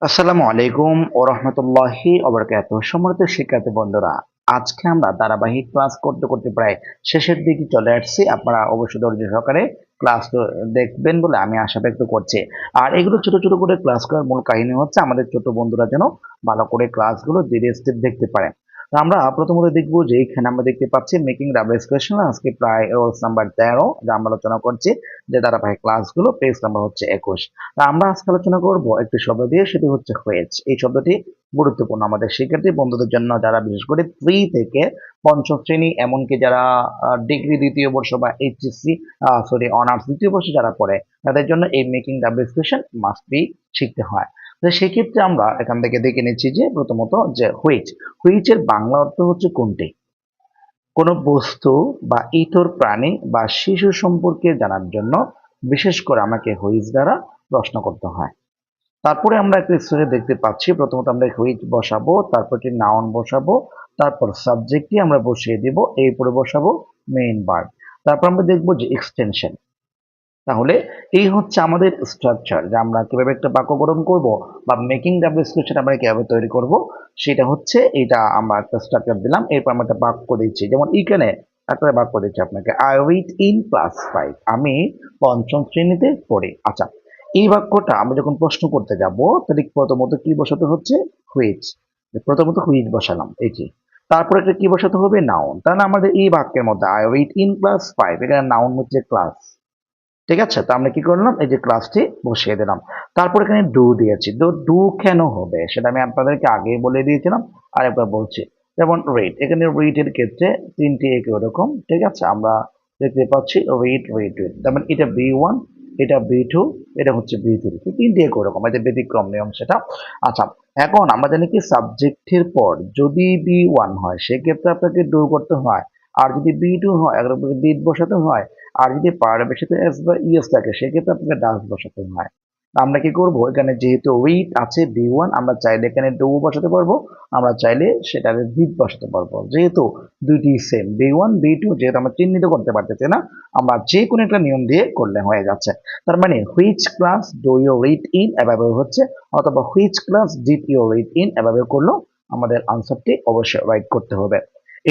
আসসালামু আলাইকুম ও রহমতুল্লাহি ওবারাকাতুহু। সম্মানিত শিক্ষার্থী বন্ধুরা, আজকে আমরা ধারাবাহিক ক্লাস করতে করতে প্রায় শেষের দিকে চলে আসছি। আপনারা অবশ্যই ধৈর্য সহকারে ক্লাস দেখবেন বলে আমি আশা ব্যক্ত করছি। আর এগুলো ছোট ছোট করে ক্লাস করার মূল কাহিনী হচ্ছে আমাদের ছোট বন্ধুরা যেন ভালো করে ক্লাসগুলো ধীরে স্থির দেখতে পারে। তো আমরা প্রথমত দেখবো যে এখানে আমরা দেখতে পাচ্ছি মেকিং রাবার কোয়েশ্চেন। আজকে প্রায় রোলস নাম্বার 13 যা আমরা আলোচনা করছি, যে ধারাবাহিক ক্লাসগুলো পেজ নাম্বার হচ্ছে 21। আমরা আজকে আলোচনা করব একটি শব্দ দিয়ে, সেটি হচ্ছে হয়েজ। এই শব্দটি গুরুত্বপূর্ণ আমাদের শিক্ষার্থী বন্ধুদের জন্য, যারা বিশেষ করে 3 থেকে পঞ্চম শ্রেণী, এমনকি যারা ডিগ্রি দ্বিতীয় বর্ষ বা এইচএসসি অনার্স দ্বিতীয় বর্ষে যারা পড়ে, তাদের জন্য এই making double expression must be শিখতে হয়। তো সেক্ষেত্রে আমরা এখান থেকে দেখে নিচ্ছি যে প্রথমত যে হুইচ। হুইচের বাংলা অর্থ হচ্ছে কোনটি। কোনো বস্তু বা ইতর প্রাণী বা শিশু সম্পর্কে জানার জন্য বিশেষ করে আমাকে হুইচ দ্বারা প্রশ্ন করতে হয়। তারপরে আমরা একটা স্টোরি দেখতে পাচ্ছি, প্রথমত আমরা হুইচ বসাবো, তারপর একটি নাউন বসাবো, তারপর সাবজেক্টটি আমরা বসিয়ে দিব, এরপরে বসাবো মেইন ভার্ব। তারপর আমরা দেখবো যে এক্সটেনশন। তাহলে এই হচ্ছে আমাদের স্ট্রাকচার, যে আমরা কিভাবে একটা বাক্য গঠন করব বা মেকিং ডাবল এক্সপ্রেশন আমরা কিভাবে তৈরি করব, সেটা হচ্ছে এটা আমরা একটা স্ট্রাকচার দিলাম। এরপর আমরা একটা বাক্য দিচ্ছি, যেমন এখানে একটা বাক্য দিচ্ছি আপনাকে, আই রিড ইন ক্লাস 5, আমি পঞ্চম শ্রেণীতে পড়ি। আচ্ছা, এই বাক্যটা আমরা যখন প্রশ্ন করতে যাব, তাহলে প্রথমত কি বসাতে হচ্ছে, হুইচ। প্রথমত হুইচ বসালাম, এই যে। তারপরে একটা কি বসাতে হবে, নাউন। তাহলে আমাদের এই বাক্যের মধ্যে আই রিড ইন ক্লাস 5, এখানে নাউন হচ্ছে ক্লাস। ঠিক আছে, তো আমরা কি করলাম, এই যে ক্লাসটি বসিয়ে দিলাম। তারপর এখানে ডু দিয়েছি। তো ডু কেন হবে সেটা আমি আপনাদেরকে আগেই বলে দিয়েছিলাম, আরেকবার বলছি। যেমন রিড, এখানে রিড এর ক্ষেত্রে তিনটি একই রকম। ঠিক আছে, আমরা দেখতে পাচ্ছি রিড রিড রিড, তার মানে এটা B1, এটা B2, এটা হচ্ছে B3, তিনটি একই রকম, এটা ব্যতিক্রম নিয়ম সেটা। আচ্ছা, এখন আমরা জানি কি সাবজেক্টের পর যদি B1 হয় সেক্ষেত্রে আপনাকে ডু করতে হয়, আর যদি B2 হয় আপনাকে ডিড বসাতে হয়, আর যদি পার্বের সাথে এস বা ইএস থাকে সেক্ষেত্রে আপনাকে ডাস বসাতে হয়। আমরা কি করব, এখানে যেহেতু উইথ আছে B1, আমরা চাইলে এখানে ডু বসাতে পারবো, আমরা চাইলে সেটাকে ডিড বসাতে পারবো। যেহেতু দুইটি সেম B1 B2, যেহেতু আমরা চিহ্নিত করতে পারতেছি না, আমরা যে কোনো একটা নিয়ম দিয়ে করলে হয়ে যাচ্ছে। তার মানে which class do you read in এভাবে হচ্ছে, অথবা which class did you read in এভাবে করলেও আমাদের আনসারটি অবশ্যই রাইট করতে হবে।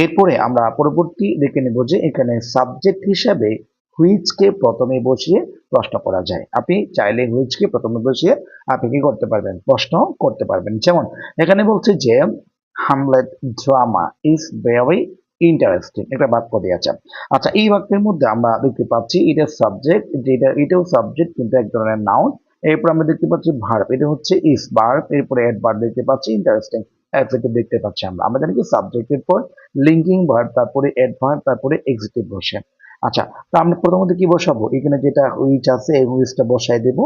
এরপরে আমরা পরবর্তী দেখে নেব যে এখানে সাবজেক্ট হিসাবে হুইচকে প্রথমে বসিয়ে প্রশ্ন করা যায়। আপনি চাইলে হুইচকে প্রথমে বসিয়ে আপনি কি করতে পারবেন, প্রশ্ন করতে পারবেন। যেমন এখানে বলছে যে hamlet drama is very interesting, একটা বাক্য দিয়েছে। আচ্ছা, এই বাক্যের মধ্যে আমরা দেখতে পাচ্ছি এটা সাবজেক্ট, যেটা এটাও সাবজেক্ট কিন্তু এক ধরনের নাউন। এরপর আমরা দেখতে পাচ্ছি ভার্ব, এটা হচ্ছে ইজ ভার্ব, এরপরে অ্যাডভার্ব দেখতে পাচ্ছি, ইন্টারেস্টিং অ্যাডজেক্টিভ দেখতে পাচ্ছি। আমরা জানি কি সাবজেক্টের পর লিঙ্কিং ভার্ব, তারপরে অ্যাডভার্ব, তারপরে এক্সিটিভ বসে। আচ্ছা, তো আমরা প্রথমত কি বসাবো, এখানে যেটা হুইচ আছে এই হুইচটা বসাই দেব।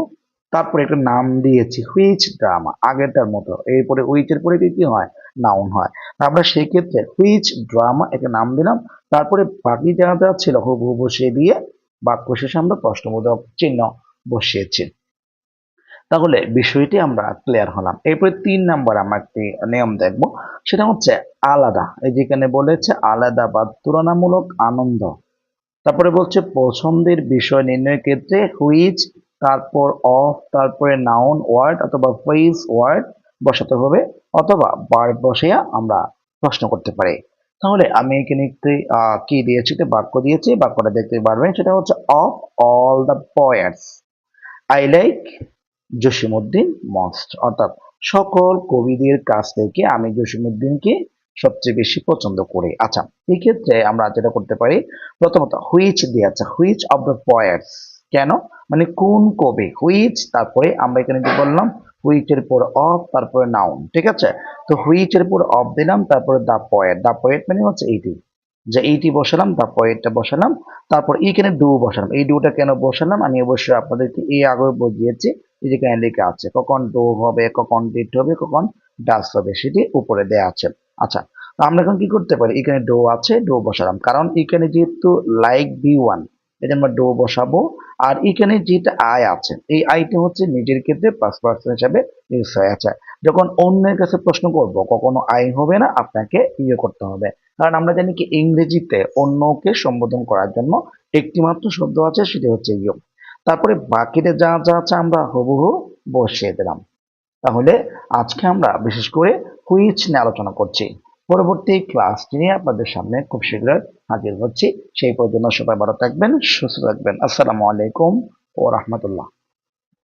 তারপরে একটা নাম দিয়েছি হুইচ ড্রামা, আগেরটার মতো। এরপরে হুইচের পরে কি হয়, নাউন হয়। আমরা সেই ক্ষেত্রে হুইচ ড্রামা একটা নাম দিলাম। তারপরে বাকি যা যা ছিল হুবহু বসিয়ে দিয়ে বাক্য শেষে আমরা প্রশ্নবোধক চিহ্ন বসিয়েছি। তাহলে বিষয়টি আমরা ক্লিয়ার হলাম। এরপরে 3 নম্বর আমরা একটি নিয়ম দেখব, সেটা হচ্ছে আলাদা। এই যেখানে বলেছে আলাদা বা তুলনামূলক আনন্দ। তারপরে বলছে পছন্দের বিষয় নির্ণয়ের ক্ষেত্রে হুইচ, তারপর অফ, তারপরে নাউন ওয়ার্ড অথবা ফ্রেজ ওয়ার্ড বসাতে হবে, অথবা ভার্ব বসিয়ে আমরা প্রশ্ন করতে পারি। তাহলে আমি এখানে একটি কি দিয়েছি, একটা বাক্য দিয়েছি, বাক্যটা দেখতে পারবেন, সেটা হচ্ছে of all the poets I like Jasimuddin most, অর্থাৎ সকল কবিদের কাছ থেকে আমি জসিমউদ্দিনকে সবচেয়ে বেশি পছন্দ করি। আচ্ছা, এই ক্ষেত্রে আমরা যেটা করতে পারি, প্রথমত হুইচ দিয়ে আছে, হুইচ অফ দ্য পয়েটস, কেন, মানে কোন কবি, হুইচ, তারপরে আমরা এখানে কি বললাম, হুইচ এর পর অফ, তারপরে নাউন। ঠিক আছে, তো হুইচ এর পর অফ দিলাম, তারপরে দ্য পয়েট মানে হচ্ছে এইটি, যে এইটি বসালাম, দ্য পয়েটটা বসালাম। তারপর এইখানে ডু বসালাম। এই ডুটা কেন বসালাম আমি অবশ্যই আপনাদেরকে এই আগে বুঝিয়েছি। এই যেখানে লেখা আছে কখন ডু হবে, কখন ডিড হবে, কখন ডাস হবে, সেটি উপরে দেয়া আছে। আচ্ছা, তো আমরা এখন কি করতে পারি, এখানে ডো আছে, ডো বসালাম, কারণ এখানে যেহেতু লাইক B1, এটা আমরা ডো বসাবো। আর এখানে যেটা আই আছে, এই আইটা হচ্ছে নিজের ক্ষেত্রে পাস্ট পার্সন হিসাবে ইউজ হয়ে আছে। যখন অন্যের কাছে প্রশ্ন করব কখনো আই হবে না, আপনাকে ইয়ে করতে হবে। কারণ আমরা জানি কি ইংরেজিতে অন্যকে সম্বোধন করার জন্য একটি মাত্র শব্দ আছে, সেটা হচ্ছে ইউ। তারপরে বাকিটা যা যা আছে আমরা হুবহু বসিয়ে দিলাম। তাহলে আজকে আমরা বিশেষ করে কুইজ নিয়ে আলোচনা করছি। পরবর্তী ক্লাসটি নিয়ে আপনাদের সামনে খুব শীঘ্রই হাজির হচ্ছি। সেই পর্যন্ত সবাই ভালো থাকবেন, সুস্থ থাকবেন। আসসালামু আলাইকুম ওয়া রাহমাতুল্লাহ।